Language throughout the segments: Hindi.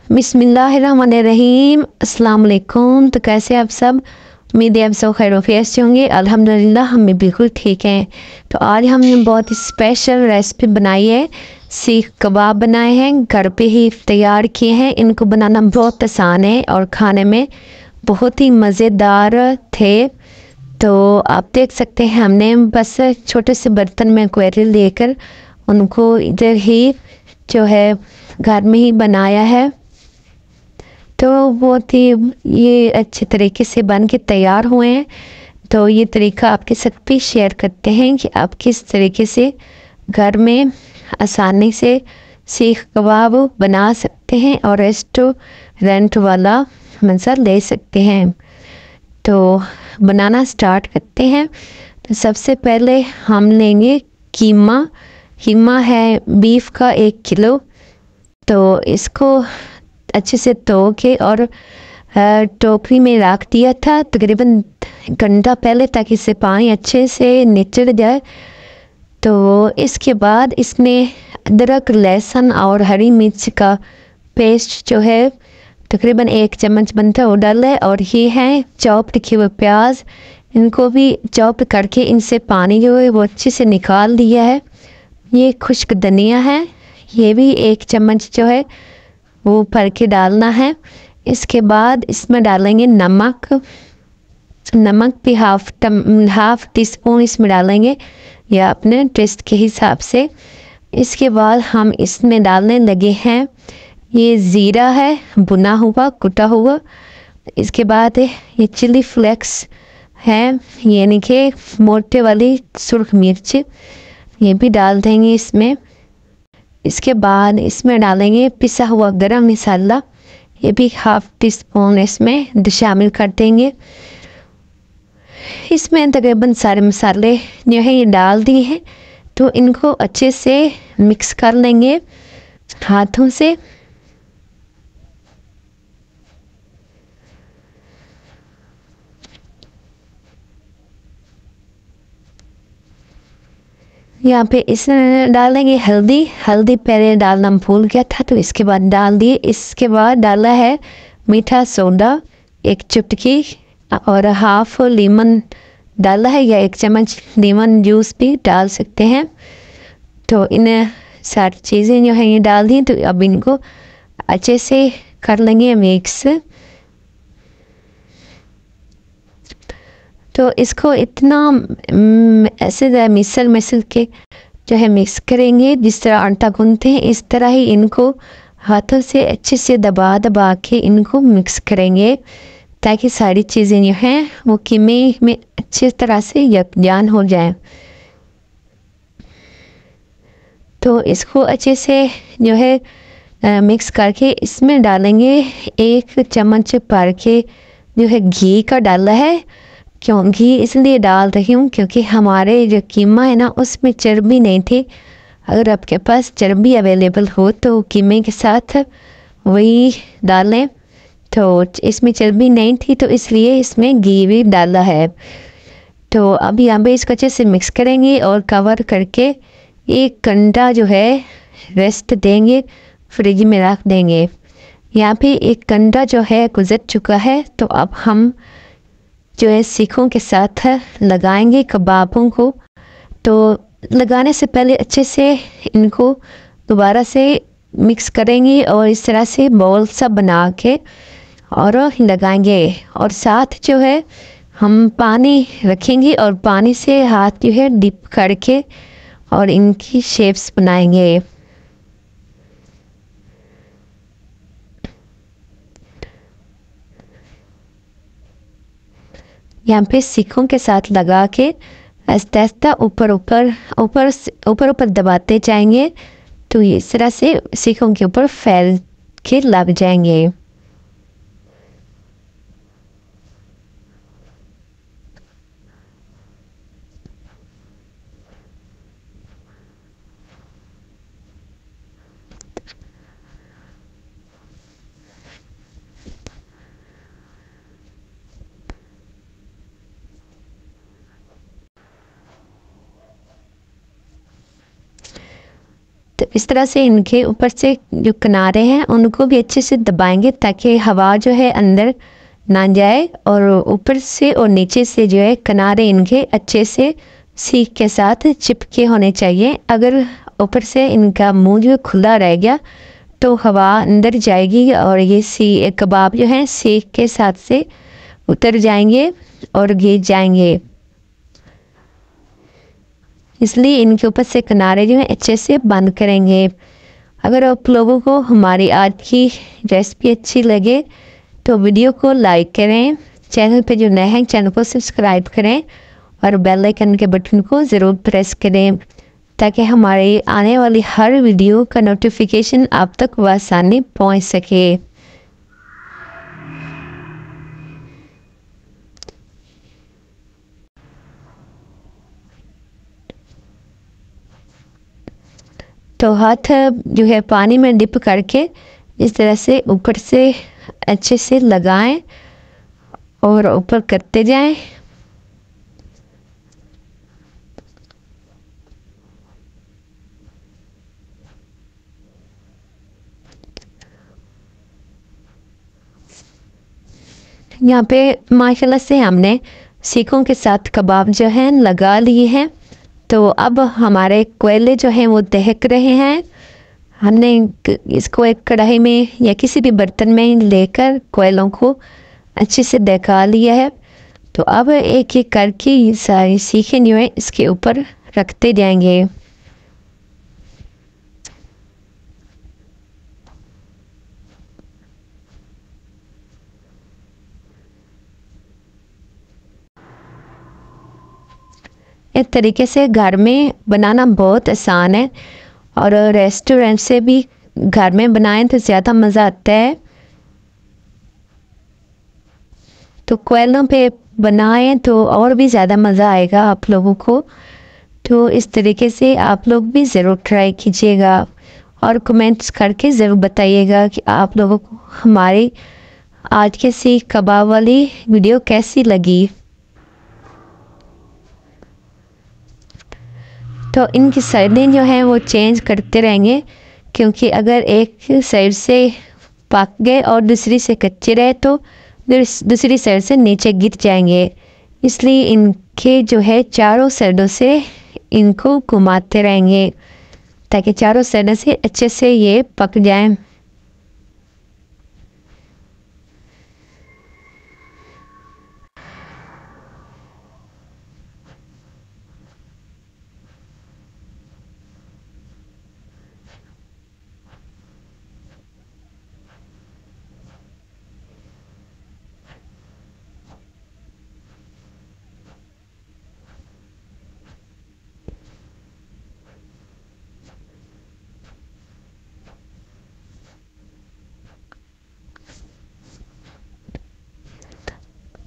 बिस्मिल्लाहिर्रहमानिर्रहीम, अस्सलाम वालेकुम। तो कैसे आप सब? उम्मीद है आप सब खैर से होंगे। अल्हम्दुलिल्लाह हम भी बिल्कुल ठीक हैं। तो आज हमने बहुत ही स्पेशल रेसिपी बनाई है। सीख कबाब बनाए हैं, घर पे ही तैयार किए हैं। इनको बनाना बहुत आसान है और खाने में बहुत ही मज़ेदार थे। तो आप देख सकते हैं हमने बस छोटे से बर्तन में क्वेरी लेकर उनको इधर ही जो है घर में ही बनाया है। तो बहुत ही ये अच्छे तरीके से बन के तैयार हुए हैं। तो ये तरीका आपके साथ भी शेयर करते हैं कि आप किस तरीके से घर में आसानी से सीख कबाब बना सकते हैं और रेस्टोरेंट वाला मज़ा ले सकते हैं। तो बनाना स्टार्ट करते हैं। तो सबसे पहले हम लेंगे कीमा। कीमा है बीफ का 1 किलो। तो इसको अच्छे से धो के और टोकरी में रख दिया था तकरीबन घंटा पहले, ताकि इससे पानी अच्छे से निचड़ जाए। तो इसके बाद इसमें अदरक, लहसुन और हरी मिर्च का पेस्ट जो है तकरीबन 1 चम्मच बनता है वो डाला है। और ये है चॉप लिखे हुए प्याज, इनको भी चॉप करके इनसे पानी जो है वो अच्छे से निकाल दिया है। ये खुश्क धनिया है, ये भी 1 चम्मच जो है वो भर के डालना है। इसके बाद इसमें डालेंगे नमक। नमक भी हाफ टी स्पून इसमें डालेंगे या अपने टेस्ट के हिसाब से। इसके बाद हम इसमें डालने लगे हैं ये ज़ीरा है भुना हुआ, कुटा हुआ। इसके बाद ये चिली फ्लेक्स है, यानी कि मोटे वाली सुर्ख मिर्च, ये भी डाल देंगे इसमें। इसके बाद इसमें डालेंगे पिसा हुआ गरम मसाला, ये भी हाफ टी स्पून इसमें शामिल कर देंगे। इसमें तकरीबन सारे मसाले जो है ये डाल दिए हैं। तो इनको अच्छे से मिक्स कर लेंगे हाथों से। यहाँ पे इसमें डालेंगे हल्दी। हल्दी पहले डालना भूल गया था तो इसके बाद डाल दिए। इसके बाद डाला है मीठा सोडा 1 चुटकी और हाफ लीमन डाला है, या 1 चम्मच लीमन जूस भी डाल सकते हैं। तो इन सारी चीज़ें जो हैं ये डाल दी। तो अब इनको अच्छे से कर लेंगे मिक्स। तो इसको इतना ऐसे मिसल के जो है मिक्स करेंगे, जिस तरह आटा गूंथते हैं इस तरह ही इनको हाथों से अच्छे से दबा दबा के इनको मिक्स करेंगे, ताकि सारी चीज़ें जो हैं वो कीमे में अच्छी तरह से यकजान हो जाए। तो इसको अच्छे से जो है मिक्स करके इसमें डालेंगे 1 चम्मच भर के जो है घी का डाला है। क्यों घी इसलिए डाल रही हूँ क्योंकि हमारे जो कीमा है ना उसमें चर्बी नहीं थी। अगर आपके पास चर्बी अवेलेबल हो तो कीमे के साथ वही डालें। तो इसमें चर्बी नहीं थी तो इसलिए इसमें घी भी डाला है। तो अब यहाँ पे इसको अच्छे से मिक्स करेंगे और कवर करके 1 घंटा जो है रेस्ट देंगे, फ्रिज में रख देंगे। यहाँ पे 1 घंटा जो है गुजर चुका है। तो अब हम जो है सीखों के साथ लगाएंगे कबाबों को। तो लगाने से पहले अच्छे से इनको दोबारा से मिक्स करेंगे और इस तरह से बॉल सा बना के और लगाएंगे। और साथ जो है हम पानी रखेंगे और पानी से हाथ जो है डिप करके और इनकी शेप्स बनाएंगे। यहाँ पे सीखों के साथ लगा के आहिस्ता आहिस्ता ऊपर ऊपर ऊपर ऊपर ऊपर दबाते जाएंगे। तो इस तरह से सीखों के ऊपर फैल के लग जाएंगे। तो इस तरह से इनके ऊपर से जो किनारे हैं उनको भी अच्छे से दबाएंगे ताकि हवा जो है अंदर ना जाए, और ऊपर से और नीचे से जो है किनारे इनके अच्छे से सीख के साथ चिपके होने चाहिए। अगर ऊपर से इनका मुंह जो खुला रह गया तो हवा अंदर जाएगी और ये कबाब जो है सीख के साथ से उतर जाएंगे और गिर जाएंगे। इसलिए इनके ऊपर से किनारे जो है अच्छे से बंद करेंगे। अगर आप लोगों को हमारी आज की रेसिपी अच्छी लगे तो वीडियो को लाइक करें, चैनल पे जो नए हैं चैनल को सब्सक्राइब करें और बेल आइकन के बटन को ज़रूर प्रेस करें ताकि हमारी आने वाली हर वीडियो का नोटिफिकेशन आप तक आसानी पहुंच सके। तो हाथ जो है पानी में डिप करके इस तरह से ऊपर से अच्छे से लगाएं और ऊपर करते जाएं। यहाँ पे माशाल्लाह से हमने सीखों के साथ कबाब जो हैं लगा लिए हैं। तो अब हमारे कोयले जो हैं वो दहक रहे हैं। हमने इसको एक कढ़ाई में या किसी भी बर्तन में लेकर कोयलों को अच्छे से दहका लिया है। तो अब एक एक करके ये सारी सीखें जो है इसके ऊपर रखते जाएंगे। इस तरीके से घर में बनाना बहुत आसान है और रेस्टोरेंट से भी घर में बनाएं तो ज़्यादा मज़ा आता है। तो कोयलों पे बनाएं तो और भी ज़्यादा मज़ा आएगा आप लोगों को। तो इस तरीके से आप लोग भी ज़रूर ट्राई कीजिएगा और कमेंट्स करके ज़रूर बताइएगा कि आप लोगों को हमारी आज के सीख कबाब वाली वीडियो कैसी लगी। तो इनकी साइडें जो हैं वो चेंज करते रहेंगे, क्योंकि अगर एक साइड से पक गए और दूसरी से कच्चे रहे तो दूसरी साइड से नीचे गिर जाएंगे। इसलिए इनके जो है चारों साइडों से इनको घुमाते रहेंगे ताकि चारों साइडों से अच्छे से ये पक जाएं।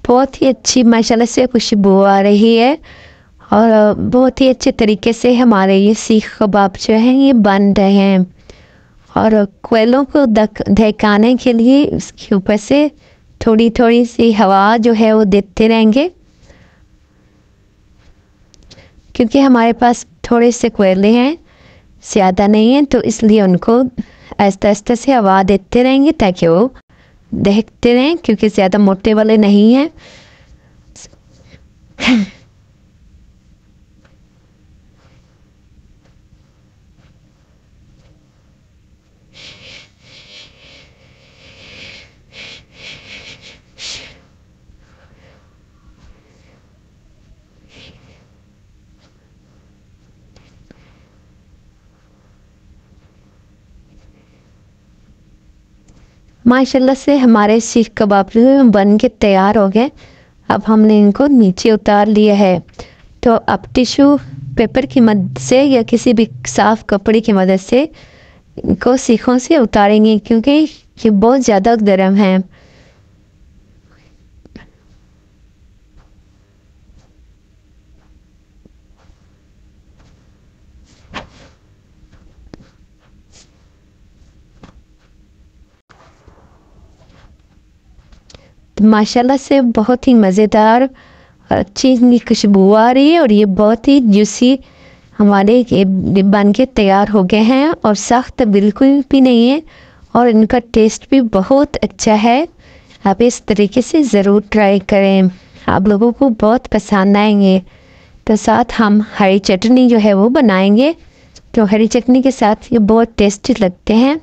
बहुत ही अच्छी माशाल्लाह से खुशबू आ रही है और बहुत ही अच्छे तरीके से हमारे ये सीख कबाब जो हैं ये बन रहे हैं। और कोयलों को दहकाने के लिए इसके ऊपर से थोड़ी थोड़ी सी हवा जो है वो देते रहेंगे, क्योंकि हमारे पास थोड़े से कोयले हैं, ज़्यादा नहीं हैं, तो इसलिए उनको आहिस्ता आहिस्ता से हवा देते रहेंगे ताकि वो दहकते रहें, क्योंकि ज़्यादा मोटे वाले नहीं हैं। माशाल्लाह से हमारे सीख कबाब बन के तैयार हो गए। अब हमने इनको नीचे उतार लिया है। तो अब टिश्यू पेपर की मदद से या किसी भी साफ़ कपड़े की मदद से इनको सीखों से उतारेंगे, क्योंकि ये बहुत ज़्यादा गर्म है। माशाल्लाह से बहुत ही मज़ेदार और अच्छी खुशबू आ रही है और ये बहुत ही जूसी हमारे ये बन के तैयार हो गए हैं और सख्त बिल्कुल भी नहीं है और इनका टेस्ट भी बहुत अच्छा है। आप इस तरीके से ज़रूर ट्राई करें, आप लोगों को बहुत पसंद आएंगे। तो साथ हम हरी चटनी जो है वो बनाएंगे, तो हरी चटनी के साथ ये बहुत टेस्टी लगते हैं।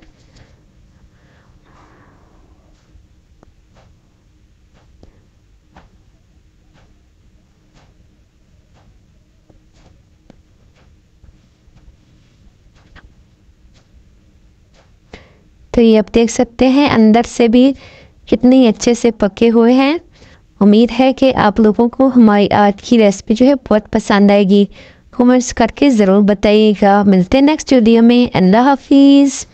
तो ये आप देख सकते हैं अंदर से भी कितने अच्छे से पके हुए हैं। उम्मीद है कि आप लोगों को हमारी आज की रेसिपी जो है बहुत पसंद आएगी। कमेंट्स करके ज़रूर बताइएगा। मिलते हैं नेक्स्ट वीडियो में। अल्लाह हाफिज़।